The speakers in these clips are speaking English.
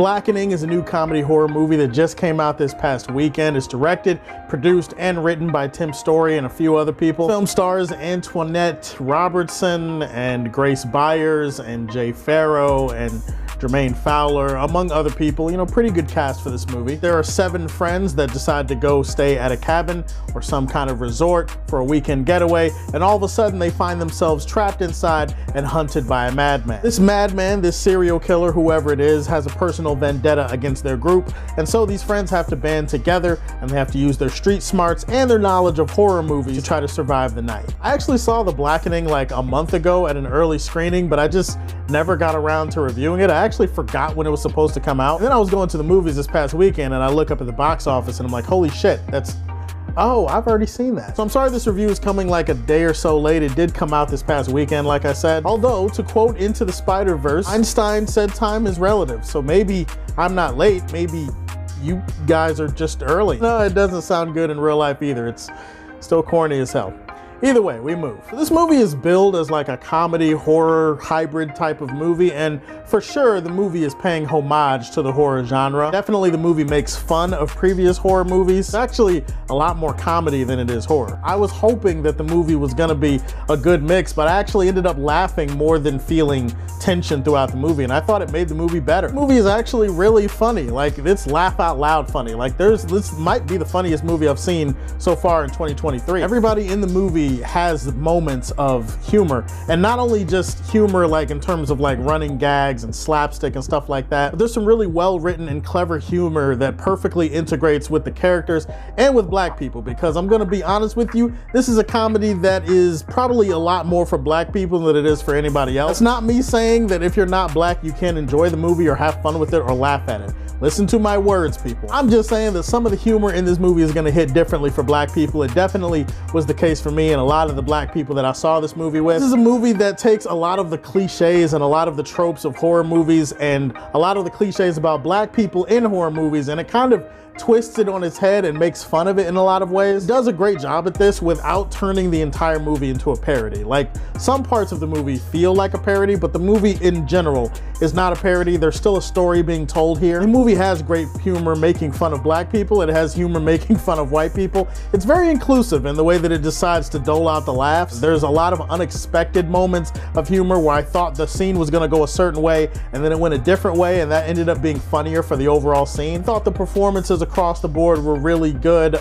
Blackening is a new comedy horror movie that just came out this past weekend. It's directed, produced, and written by Tim Story and a few other people. Film stars Antoinette Robertson and Grace Byers and Jay Farrow and Jermaine Fowler, among other people. You know, pretty good cast for this movie. There are 7 friends that decide to go stay at a cabin or some kind of resort for a weekend getaway, and all of a sudden they find themselves trapped inside and hunted by a madman. This madman, this serial killer, whoever it is, has a personal vendetta against their group, and so these friends have to band together and they have to use their street smarts and their knowledge of horror movies to try to survive the night. I actually saw The Blackening like a month ago at an early screening, but I just never got around to reviewing it. I actually forgot when it was supposed to come out. And then I was going to the movies this past weekend and I look up at the box office and I'm like, holy shit, oh, I've already seen that. So I'm sorry this review is coming like a day or so late. It did come out this past weekend, like I said. Although, to quote Into the Spider-Verse, Einstein said time is relative. So maybe I'm not late, maybe you guys are just early. No, it doesn't sound good in real life either. It's still corny as hell. Either way, we move. This movie is billed as like a comedy horror hybrid type of movie, and for sure the movie is paying homage to the horror genre. Definitely the movie makes fun of previous horror movies. It's actually a lot more comedy than it is horror. I was hoping that the movie was gonna be a good mix, but I actually ended up laughing more than feeling tension throughout the movie, and I thought it made the movie better. The movie is actually really funny. Like, it's laugh out loud funny. Like, this might be the funniest movie I've seen so far in 2023. Everybody in the movie has moments of humor, and not only just humor like in terms of like running gags and slapstick and stuff like that, but there's some really well written and clever humor that perfectly integrates with the characters and with black people, because I'm gonna be honest with you, this is a comedy that is probably a lot more for black people than it is for anybody else. It's not me saying that if you're not black you can't enjoy the movie or have fun with it or laugh at it. Listen to my words, people. I'm just saying that some of the humor in this movie is gonna hit differently for black people. It definitely was the case for me and a lot of the black people that I saw this movie with. This is a movie that takes a lot of the cliches and a lot of the tropes of horror movies and a lot of the cliches about black people in horror movies, and it kind of twists it on its head and makes fun of it in a lot of ways. It does a great job at this without turning the entire movie into a parody. Like, some parts of the movie feel like a parody, but the movie in general is not a parody. There's still a story being told here. The movie has great humor making fun of black people. It has humor making fun of white people. It's very inclusive in the way that it decides to dole out the laughs. There's a lot of unexpected moments of humor where I thought the scene was gonna go a certain way and then it went a different way, and that ended up being funnier for the overall scene. I thought the performances across the board were really good.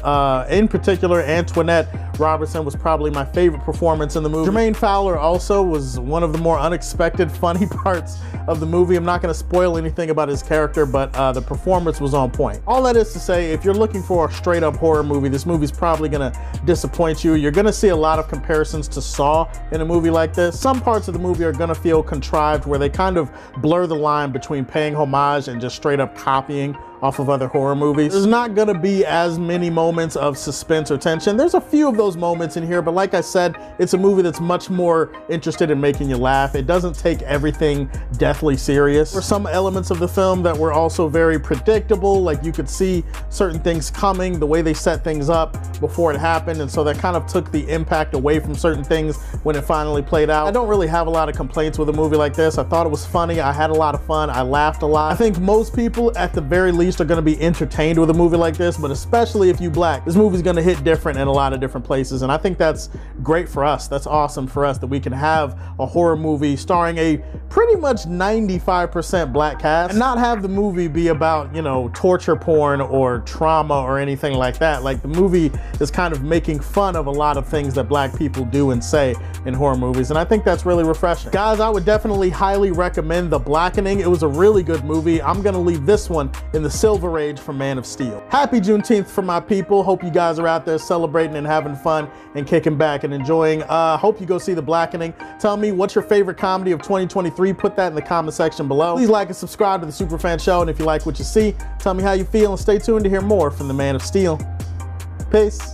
In particular, Antoinette Robertson was probably my favorite performance in the movie. Jermaine Fowler also was one of the more unexpected funny parts of the movie. I'm not going to spoil anything about his character, but the performance was on point. All that is to say, if you're looking for a straight up horror movie, this movie's probably going to disappoint you. You're going to see a lot of comparisons to Saw in a movie like this. Some parts of the movie are going to feel contrived, where they kind of blur the line between paying homage and just straight up copying off of other horror movies. There's not gonna be as many moments of suspense or tension. There's a few of those moments in here, but like I said, it's a movie that's much more interested in making you laugh. It doesn't take everything deathly serious. There were some elements of the film that were also very predictable, like you could see certain things coming, the way they set things up before it happened, and so that kind of took the impact away from certain things when it finally played out. I don't really have a lot of complaints with a movie like this. I thought it was funny, I had a lot of fun, I laughed a lot. I think most people, at the very least, are gonna be entertained with a movie like this, but especially if you black, this movie's gonna hit different in a lot of different places, and I think that's great for us. That's awesome for us that we can have a horror movie starring a pretty much 95% black cast and not have the movie be about, you know, torture porn or trauma or anything like that. Like, the movie is kind of making fun of a lot of things that black people do and say in horror movies, and I think that's really refreshing. Guys, I would definitely highly recommend The Blackening. It was a really good movie. I'm gonna leave this one in the Silver Age from Man of Steel. Happy Juneteenth for my people. Hope you guys are out there celebrating and having fun and kicking back and enjoying. Hope you go see The Blackening. Tell me what's your favorite comedy of 2023. Put that in the comment section below. Please like and subscribe to the Superfan Show, and if you like what you see, tell me how you feel, and stay tuned to hear more from the Man of Steel. Peace.